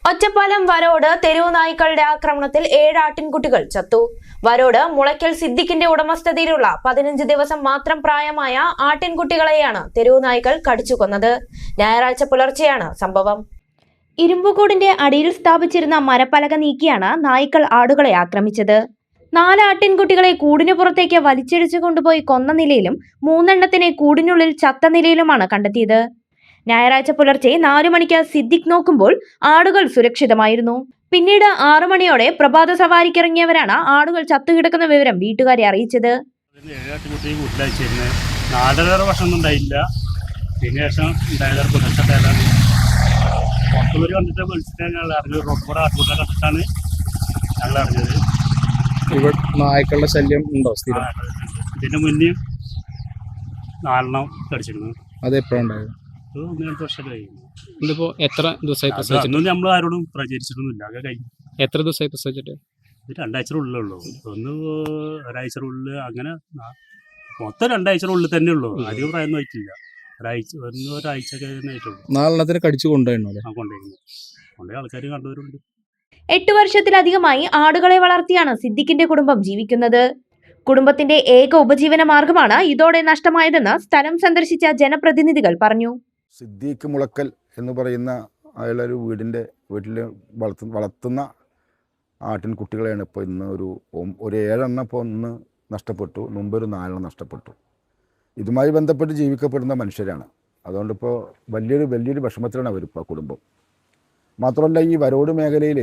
ഒറ്റപ്പാലം വരോട് തെരുവു നായ്ക്കളുടെ ആക്രമണത്തിൽ 7 ആട്ടിൻകുട്ടികൾ ചത്തു. വരോട് മുളയ്ക്കൽ സിദ്ദിഖിന്റെ ഉടമസ്ഥതയിലുള്ള 15 ദിവസം മാത്രം പ്രായമായ ആട്ടിൻകുട്ടികളെയാണ് തെരുവു നായ്ക്കൾ കടിച്ചു കൊന്നത്. ഞായറാഴ്ച പുലർച്ചെയാണ് സംഭവം. ഇരുമ്പുകൂടിന്റെ അടിയിൽ സ്ഥാപിച്ചിരുന്ന മരപ്പലക നീക്കിയാണ് നായ്ക്കൾ ആടുകളെ ആക്രമിച്ചത്. 4 ആട്ടിൻകുട്ടികളെ കൂടിനു പുറത്തേക്ക് വലിച്ചിടിച്ചു കൊണ്ടുപോയി കൊന്ന നിലയിലും 3 എണ്ണത്തിനെ കൂടിനുള്ളിൽ ചത്ത നിലയിലുമാണ് കണ്ടെത്തിയത്. ഞായറാഴ്ച പുലർച്ചെ 4 മണിക്ക് സിദ്ദിഖ് നോക്കുമ്പോൾ ആടുകൾ സുരക്ഷിതമായിരുന്നു. പിന്നീട് 6 മണിയോടെ പ്രഭാത സവാരിക്കിറങ്ങിയവരാണ് ആടുകൾ ചത്തുകിടക്കുന്ന വിവരം വീട്ടുകാരെ അറിയിച്ചത്. നായ്ക്കളുടെ ശല്യം ഉണ്ടോ? ഇതിന്റെ മുന്നേ 4 കടിച്ചിരുന്നു. അത് എപ്പോഴുണ്ടായത്? 1-2 വർഷമായി. ഇതിപ്പോ എത്ര ദിവസമായി നമ്മൾ ആരോടും പ്രചരിച്ചിട്ടൊന്നുമില്ല. എത്ര ദിവസമായി പ്രസവിച്ചിട്ട്? 2 ആഴ്ചയുള്ളൂ. ഒരാഴ്ചയുള്ളിൽ, അങ്ങനെ മൊത്തം 2 ആഴ്ചയുള്ളിൽ തന്നെ ഉള്ളൂ. അധികം പ്രായമൊന്നും ആയിട്ടില്ല. ഒരാഴ്ചയൊക്കെ ആയിട്ടുള്ളൂ. 4 കടിച്ചു കൊണ്ടുപോയിരുന്നു. കൊണ്ടുപോയി ആൾക്കാർ കണ്ടവരുണ്ട്. 8 വർഷത്തിലധികമായി ആടുകളെ വളർത്തിയാണ് സിദ്ദിഖിന്റെ കുടുംബം ജീവിക്കുന്നത്. കുടുംബത്തിന്റെ ഏക ഉപജീവന മാർഗമാണ് ഇതോടെ നഷ്ടമായതെന്ന് സ്ഥലം സന്ദർശിച്ച ജനപ്രതിനിധികൾ പറഞ്ഞു. സിദ്ദീഖ് മുളക്കൽ എന്ന് പറയുന്ന അയാളൊരു വീട്ടിൽ വളർത്തുന്ന ആട്ടിൻകുട്ടികളെയാണ് ഇപ്പോൾ ഇന്ന് ഒരു 7 എണ്ണം ഇപ്പോൾ ഒന്ന് നഷ്ടപ്പെട്ടു. മുമ്പ് ഒരു 4 എണ്ണം നഷ്ടപ്പെട്ടു. ഇതുമായി ബന്ധപ്പെട്ട് ജീവിക്കപ്പെടുന്ന മനുഷ്യരാണ്. അതുകൊണ്ടിപ്പോൾ വലിയൊരു വിഷമത്തിലാണ് അവരിപ്പോൾ കുടുംബം. മാത്രമല്ല, ഈ വരോട് മേഖലയിൽ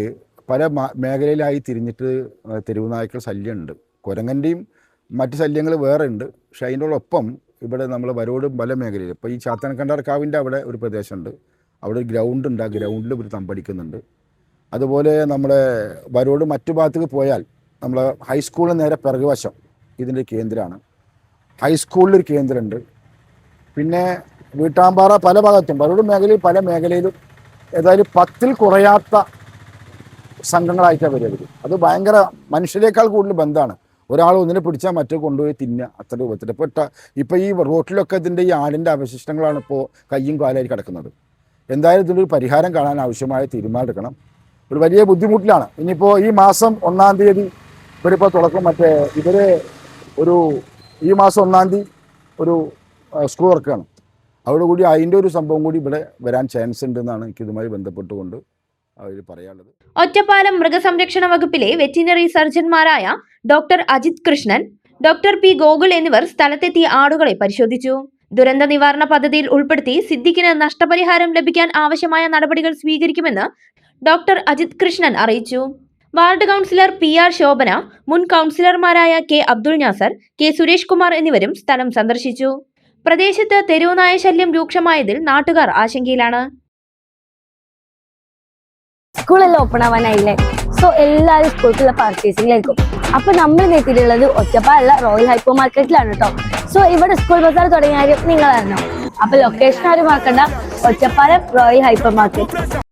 പല മേഖലയിലായി തിരിഞ്ഞിട്ട് തെരുവ് നായ്ക്കൾ ശല്യമുണ്ട്. കുരങ്ങൻ്റെയും മറ്റ് ശല്യങ്ങൾ വേറെ ഉണ്ട്. പക്ഷേ അതിനോടൊപ്പം ഇവിടെ നമ്മൾ വരോട് പല മേഖലയിൽ, ഇപ്പോൾ ഈ ചാത്തനക്കണ്ടർക്കാവിൻ്റെ അവിടെ ഒരു പ്രദേശമുണ്ട്. അവിടെ ഒരു ഗ്രൗണ്ട് ഉണ്ട്. ആ ഗ്രൗണ്ടിൽ ഇവർ തമ്പടിക്കുന്നുണ്ട്. അതുപോലെ നമ്മുടെ വരോട് മറ്റു ഭാഗത്തേക്ക് പോയാൽ നമ്മൾ ഹൈസ്കൂളിന് നേരെ പിറകുവശം ഇതിൻ്റെ കേന്ദ്രമാണ്. ഹൈസ്കൂളിലൊരു കേന്ദ്രമുണ്ട്. പിന്നെ വീട്ടാമ്പാറ പല ഭാഗത്തും വരോട് മേഖലയിൽ പല മേഖലയിലും ഏതായാലും 10-ൽ കുറയാത്ത സംഘങ്ങളായിട്ടാണ് വരിക. അത് ഭയങ്കര മനുഷ്യരെക്കാൾ കൂടുതൽ ബന്ധമാണ്. ഒരാൾ ഒന്നിനെ പിടിച്ചാൽ മറ്റേ കൊണ്ടുപോയി തിന്നുക, അത്ര രൂപത്തിൽ. ഇപ്പോൾ ഈ റോട്ടിലൊക്കെ ഇതിൻ്റെ ഈ ആടിൻ്റെ അവശിഷ്ടങ്ങളാണ് ഇപ്പോൾ കയ്യും കാലായി കിടക്കുന്നത്. എന്തായാലും ഇതിനൊരു പരിഹാരം കാണാൻ ആവശ്യമായ തീരുമാനം എടുക്കണം. ഒരു വലിയ ബുദ്ധിമുട്ടിലാണ്. ഇനിയിപ്പോൾ ഈ മാസം 1-ാം തീയതി ഇവരിപ്പോൾ തുടക്കം ഈ മാസം 1-ാം തീയതി ഒരു സ്കൂൾ തുറക്കുകയാണ്. അതോടുകൂടി അതിൻ്റെ ഒരു സംഭവം കൂടി ഇവിടെ വരാൻ ചാൻസ് ഉണ്ടെന്നാണ് എനിക്ക് ഇതുമായി ബന്ധപ്പെട്ടുകൊണ്ട് അവർ പറയാനുള്ളത്. ഒറ്റപ്പാലം മൃഗസംരക്ഷണ വകുപ്പിലെ വെറ്റിനറി സർജൻമാരായ doctor Ajith Krishnan, doctor P Gokul എന്നിവർ സ്ഥലത്തെത്തി ആടുകളെ പരിശോധിച്ചു. ദുരന്ത നിവാരണ പദ്ധതിയിൽ ഉൾപ്പെടുത്തി സിദ്ദിഖിന് നഷ്ടപരിഹാരം ലഭിക്കാൻ ആവശ്യമായ നടപടികൾ സ്വീകരിക്കുമെന്ന് ഡോക്ടർ അജിത് കൃഷ്ണൻ അറിയിച്ചു. വാർഡ് കൗൺസിലർ PR ശോഭന, മുൻ കൗൺസിലർമാരായ K അബ്ദുൾ നാസർ, K സുരേഷ് കുമാർ എന്നിവരും സ്ഥലം സന്ദർശിച്ചു. പ്രദേശത്ത് തെരുവുനായ ശല്യം രൂക്ഷമായതിൽ നാട്ടുകാർ ആശങ്കയിലാണ്. സ്കൂളെല്ലാം ഓപ്പൺ ആവാനായില്ലേ? സോ എല്ലാവരും സ്കൂളിലുള്ള പർച്ചേസിംഗിലായിരിക്കും. അപ്പൊ നമ്മൾ എത്തിയിട്ടുള്ളത് ഒറ്റപ്പാലുള്ള റോയൽ ഹൈപ്പർ മാർക്കറ്റിലാണ് കേട്ടോ. സോ ഇവിടെ സ്കൂൾ ബസാർ തുടങ്ങിയ കാര്യം നിങ്ങൾ അറിഞ്ഞോ? അപ്പൊ ലൊക്കേഷൻ ആരും മറക്കണ്ട, ഒറ്റപ്പാലം റോയൽ ഹൈപ്പർ മാർക്കറ്റ്.